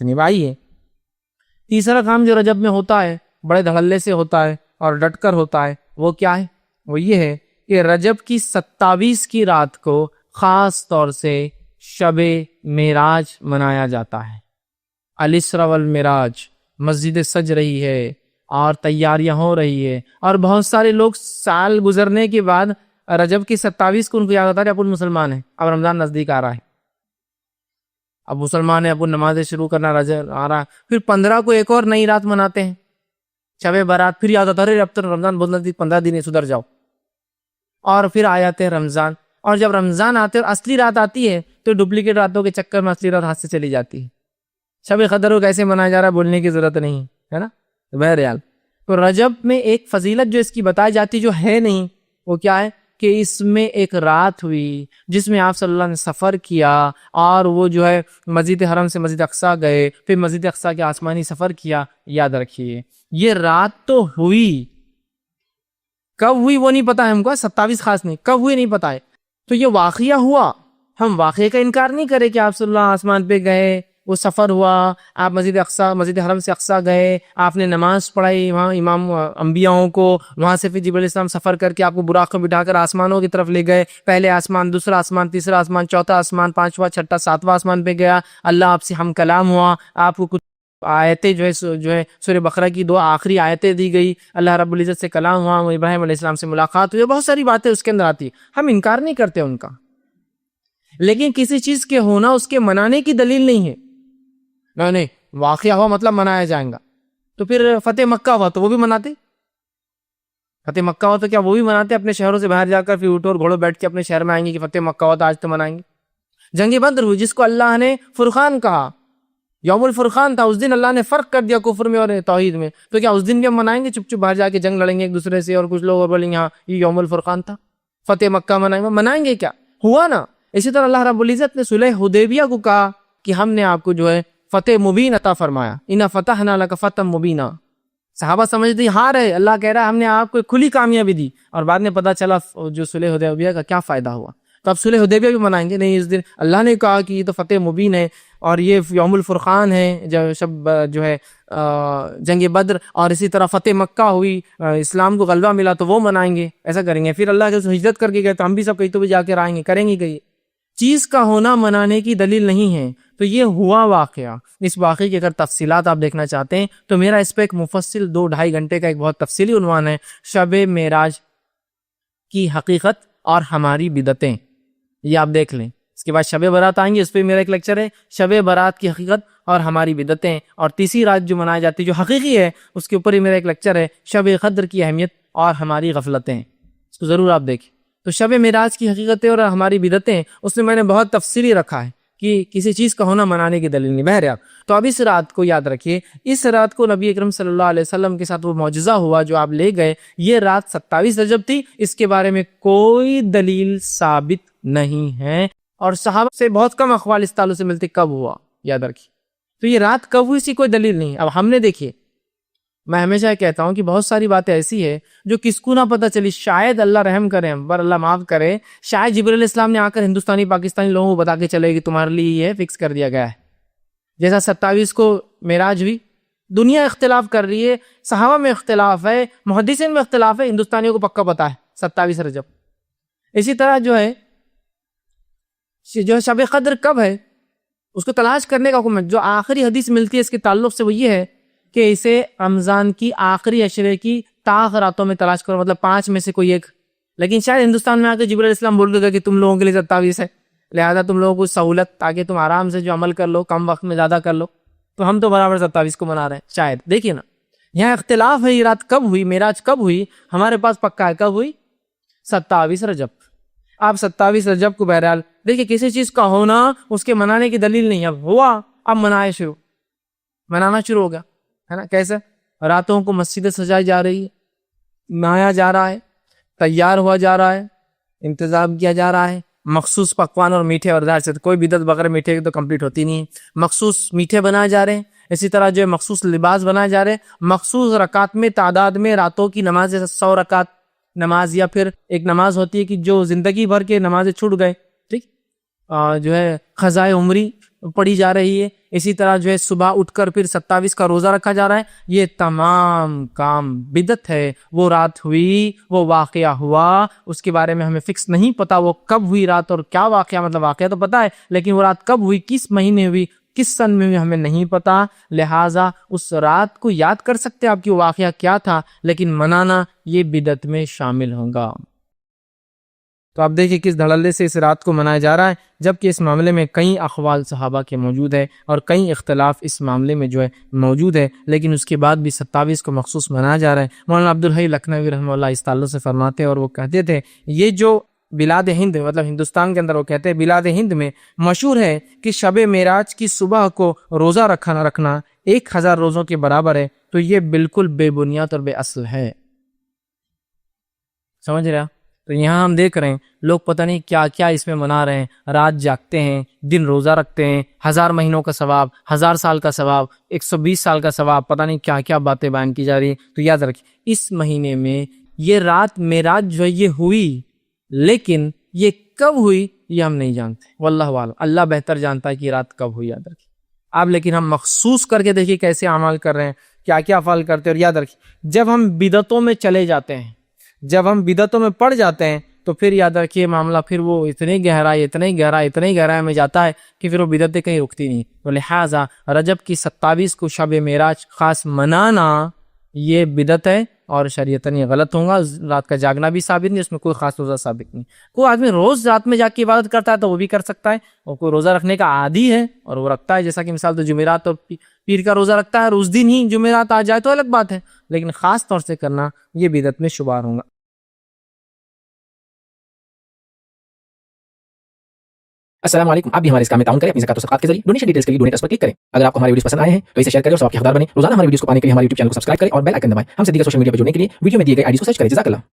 نبھائی ہے۔ تیسرا کام جو رجب میں ہوتا ہے بڑے دھڑلے سے ہوتا ہے اور ڈٹ کر ہوتا ہے، وہ کیا ہے؟ وہ یہ ہے کہ رجب کی 27 کی رات کو خاص طور سے شب معراج منایا جاتا ہے۔ الاسراء والمعراج، مسجد سج رہی ہے اور تیاریاں ہو رہی ہے، اور بہت سارے لوگ سال گزرنے کے بعد رجب کی 27 کو ان کو یاد آتا ہے اب مسلمان ہیں، اب رمضان نزدیک آ رہا ہے، اب مسلمان ہیں، اب نمازیں شروع کرنا رجب آ رہا ہے۔ پھر 15 کو ایک اور نئی رات مناتے ہیں، شب برات، پھر یاد آتا ہے اب تو رمضان بہت نزدیک، 15 دن سدھر جاؤ، اور پھر آ جاتے ہیں رمضان۔ اور جب رمضان آتے اور اصلی رات آتی ہے تو ڈپلیکیٹ راتوں کے چکر میں اصلی رات ہاتھ سے چلی جاتی ہے۔ شب قدر کو کیسے منایا جا رہا ہے بولنے کی ضرورت نہیں ہے نا۔ بہرحال تو رجب میں ایک فضیلت جو اس کی بتائی جاتی جو ہے نہیں، وہ کیا ہے کہ اس میں ایک رات ہوئی جس میں آپ صلی اللہ نے سفر کیا، اور وہ جو ہے مسجد حرم سے مسجد اقصیٰ گئے، پھر مسجد اقصیٰ کے آسمانی سفر کیا۔ یاد رکھیے یہ رات تو ہوئی، کب ہوئی وہ نہیں پتا ہے ہم کو، 27 خاص نہیں، کب ہوئی نہیں پتا ہے، تو یہ واقعہ ہوا، ہم واقعے کا انکار نہیں کریں کہ آپ صلی اللہ آسمان پہ گئے، وہ سفر ہوا، آپ مسجد اقصیٰ، مسجد حرم سے اقصیٰ گئے، آپ نے نماز پڑھائی وہاں امام انبیاءوں کو، وہاں سے پھر جبرائیل علیہ السلام سفر کر کے آپ کو براق میں بٹھا کر آسمانوں کی طرف لے گئے، پہلے آسمان، دوسرا آسمان، تیسرا آسمان، چوتھا آسمان، پانچواں، چھٹا، ساتواں آسمان پہ گیا، اللہ آپ سے ہم کلام ہوا، آپ کو کچھ آیتیں جو ہے سورہ بقرہ کی 2 آخری آیتیں دی گئی، اللہ رب العزت سے کلام ہوا، ابراہیم علیہ السلام سے ملاقات ہوئی، بہت ساری باتیں اس کے اندر آتی، ہم انکار نہیں کرتے ان کا، لیکن کسی چیز کے ہونا اس کے منانے کی دلیل نہیں ہے۔ نہیں واقعہ ہوا مطلب منایا جائے گا، تو پھر فتح مکہ ہوا تو وہ بھی مناتے، فتح مکہ ہوا تو کیا وہ بھی مناتے؟ اپنے شہروں سے باہر جا کر پھر اونٹ اور گھوڑوں بیٹھ کے اپنے شہر میں آئیں گے کہ فتح مکہ ہوا تو آج تو منائیں گے۔ جنگ بدر ہوئی جس کو اللہ نے فرقان کہا، یوم الفرقان تھا، اس دن اللہ نے فرق کر دیا کفر میں اور توحید میں، تو کیا اس دن بھی ہم منائیں گے؟ چپ چپ باہر جا کے جنگ لڑیں گے ایک دوسرے سے، اور کچھ لوگ اور بولیں گے ہاں یہ یوم الفرقان تھا، فتح مکہ منائیں گے کیا؟ ہوا نا۔ اسی طرح اللہ رب العزت نے صلح حدیبیہ کو کہا کہ ہم نے آپ کو جو ہے فتح مبین عطا فرمایا، انا فتحنا لک فتحا مبینا۔ صحابہ سمجھتے ہار ہے، اللہ کہہ رہا ہے ہم نے آپ کو کھلی کامیابی دی، اور بعد میں پتہ چلا جو صلح حدیبیہ کا کیا فائدہ ہوا، تو اب صلح حدیبیہ بھی منائیں گے؟ نہیں، اس دن اللہ نے کہا کہ یہ تو فتح مبین ہے اور یہ یوم الفرقان ہے، جو ہے جنگ بدر، اور اسی طرح فتح مکہ ہوئی، اسلام کو غلبہ ملا تو وہ منائیں گے، ایسا کریں گے۔ پھر اللہ کے ہجرت کر کے گئے تو ہم بھی سب کہیں تو بھی جا کے آئیں گے، کریں گے کہ چیز کا ہونا منانے کی دلیل نہیں ہے۔ تو یہ ہوا واقعہ، اس واقعے کی اگر تفصیلات آپ دیکھنا چاہتے ہیں تو میرا اس پہ ایک مفصل 2-2.5 گھنٹے کا ایک بہت تفصیلی عنوان ہے، شب معراج کی حقیقت اور ہماری بدعتیں، یہ آپ دیکھ لیں۔ اس کے بعد شب برات آئیں گے، اس پہ میرا ایک لیکچر ہے، شب برات کی حقیقت اور ہماری بدعتیں، اور تیسری رات جو منائی جاتی ہے جو حقیقی ہے اس کے اوپر ہی میرا ایک لیکچر ہے، شب قدر کی اہمیت اور ہماری غفلتیں، اس کو ضرور آپ دیکھیں۔ تو شب معراج کی حقیقتیں اور ہماری بدعتیں، اس میں نے بہت تفصیلی رکھا ہے کہ کسی چیز کا ہونا منانے کی دلیل نہیں۔ بہرحال تو اب اس رات کو یاد رکھیے، اس رات کو نبی اکرم صلی اللہ علیہ وسلم کے ساتھ وہ معجزہ ہوا جو آپ لے گئے، یہ رات 27 رجب تھی، اس کے بارے میں کوئی دلیل ثابت نہیں ہے، اور صحابہ سے بہت کم اقوال اس تعلق سے ملتے کب ہوا، یاد رکھیے۔ تو یہ رات کب ہوئی، اسی کوئی دلیل نہیں۔ اب ہم نے دیکھیے، میں ہمیشہ کہتا ہوں کہ بہت ساری باتیں ایسی ہے جو کس کو نہ پتہ چلی، شاید اللہ رحم کرے ہم پر، اللہ معاف کرے، شاید جبرائیل علیہ السلام نے آ کر ہندوستانی پاکستانی لوگوں کو بتا کے چلے کہ تمہارے لیے یہ فکس کر دیا گیا ہے۔ جیسا 27 کو معراج ہوئی، دنیا اختلاف کر رہی ہے، صحابہ میں اختلاف ہے، محدثین میں اختلاف ہے، ہندوستانیوں کو پکا پتہ ہے 27 رجب۔ اسی طرح جو ہے شب قدر کب ہے اس کو تلاش کرنے کا حکم ہے۔ جو آخری حدیث ملتی ہے اس کے تعلق سے وہ یہ ہے کہ اسے رمضان کی آخری عشرے کی طاق راتوں میں تلاش کرو، مطلب 5 میں سے کوئی ایک۔ لیکن شاید ہندوستان میں آ کے جبرائیل علیہ السلام بول گئے کہ تم لوگوں کے لیے 27 ہے، لہذا تم لوگوں کو سہولت تاکہ تم آرام سے جو عمل کر لو، کم وقت میں زیادہ کر لو، تو ہم تو برابر 27 کو منا رہے ہیں شاید۔ دیکھیے نا، یہاں اختلاف ہے، یہ رات کب ہوئی، معراج کب ہوئی، ہمارے پاس پکا ہے کب ہوئی، 27 رجب۔ آپ 27 رجب کو بہرحال دیکھیے، کسی چیز کا ہونا اس کے منانے کی دلیل نہیں، اب ہوا، اب منانا شروع ہو گیا ہے نا۔ کیسے؟ راتوں کو مسجدیں سجائی جا رہی ہے، نہایا جا رہا ہے، تیار ہوا جا رہا ہے، انتظام کیا جا رہا ہے، مخصوص پکوان اور میٹھے، اور ظاہر سے کوئی بدعت بغیر میٹھے کی تو کمپلیٹ ہوتی نہیں ہے، مخصوص میٹھے بنائے جا رہے ہیں، اسی طرح جو ہے مخصوص لباس بنائے جا رہے ہیں، مخصوص رکعت میں تعداد میں راتوں کی نماز، جیسے 100 رکعت نماز، یا پھر ایک نماز ہوتی ہے کہ جو زندگی بھر کے نمازیں چھوٹ گئے، ٹھیک جو ہے قضائے عمری پڑھی جا رہی ہے، اسی طرح جو ہے صبح اٹھ کر پھر 27 کا روزہ رکھا جا رہا ہے، یہ تمام کام بدعت ہے۔ وہ رات ہوئی، وہ واقعہ ہوا، اس کے بارے میں ہمیں فکس نہیں پتا وہ کب ہوئی رات اور کیا واقعہ، مطلب واقعہ تو پتا ہے لیکن وہ رات کب ہوئی، کس مہینے ہوئی، کس سن میں ہوئی، ہمیں نہیں پتا۔ لہٰذا اس رات کو یاد کر سکتے آپ کی واقعہ کیا تھا، لیکن منانا یہ بدعت میں شامل ہوگا۔ تو آپ دیکھیں کس دھڑلے سے اس رات کو منایا جا رہا ہے، جبکہ اس معاملے میں کئی اقوال صحابہ کے موجود ہے اور کئی اختلاف اس معاملے میں جو ہے موجود ہے، لیکن اس کے بعد بھی 27 کو مخصوص منایا جا رہا ہے۔ مولانا عبدالحی لکھنوی رحمہ اللہ اس تعلق سے فرماتے ہیں اور وہ کہتے تھے یہ جو بلاد ہند مطلب ہندوستان کے اندر، وہ کہتے ہیں بلاد ہند میں مشہور ہے کہ شب معراج کی صبح کو روزہ رکھنا 1000 روزوں کے برابر ہے، تو یہ بالکل بے بنیاد اور بے اصل ہے۔ سمجھ رہے ہیں؟ تو یہاں ہم دیکھ رہے ہیں لوگ پتہ نہیں کیا کیا اس میں منا رہے ہیں، رات جاگتے ہیں، دن روزہ رکھتے ہیں، 1000 مہینوں کا ثواب، 1000 سال کا ثواب، 120 سال کا ثواب، پتہ نہیں کیا کیا باتیں بیان کی جا رہی ہیں۔ تو یاد رکھیں اس مہینے میں یہ رات معراج جو یہ ہوئی، لیکن یہ کب ہوئی یہ ہم نہیں جانتے، واللہ عالم، اللہ بہتر جانتا ہے کہ یہ رات کب ہوئی۔ یاد رکھیں آپ، لیکن ہم مخصوص کر کے دیکھیں کیسے اعمال کر رہے ہیں، کیا کیا افعال کرتے ہیں۔ اور یاد رکھیں جب ہم بدعتوں میں چلے جاتے ہیں، جب ہم بدعتوں میں پڑ جاتے ہیں تو پھر یاد رکھیے معاملہ پھر وہ اتنے گہرائی میں جاتا ہے کہ پھر وہ بدعتیں کہیں رکتی نہیں۔ تو لہٰذا رجب کی 27 کو شب معراج خاص منانا یہ بدعت ہے اور شریعتاً یہ غلط ہوگا۔ رات کا جاگنا بھی ثابت نہیں، اس میں کوئی خاص روزہ ثابت نہیں۔ کوئی آدمی روز رات میں جاگ کے عبادت کرتا ہے تو وہ بھی کر سکتا ہے، اور کوئی روزہ رکھنے کا عادی ہے اور وہ رکھتا ہے، جیسا کہ مثال تو جمعرات اور پیر کا روزہ رکھتا ہے اور اس دن ہی جمعرات آ جائے تو الگ بات ہے، لیکن خاص طور سے کرنا یہ بدعت میں شمار ہوگا۔ السلام علیکم، آپ بھی ہمارے اس کام میں تعاون کریں اپنی زکات و صدقات کے ذریعے۔ ڈونیشن ڈیٹیلز کے لیے ڈونیٹ اس پر کلک کریں۔ اگر آپ کو ہمارے ویڈیوز پسند آئے ہیں تو اسے شیئر کریں اور ثواب کے حقدار بنیں۔ روزانہ ہمارے ویڈیوز کو پانے کے لیے ہمارے یوٹیوب چینل کو سبسکرائب کریں اور بیل آئکن دبائیں۔ ہم سے دیگر سوشل میڈیا پر جڑنے کے لیے ویڈیو میں دیے گئے آئی ڈی کو سرچ کریں۔ جزاک اللہ۔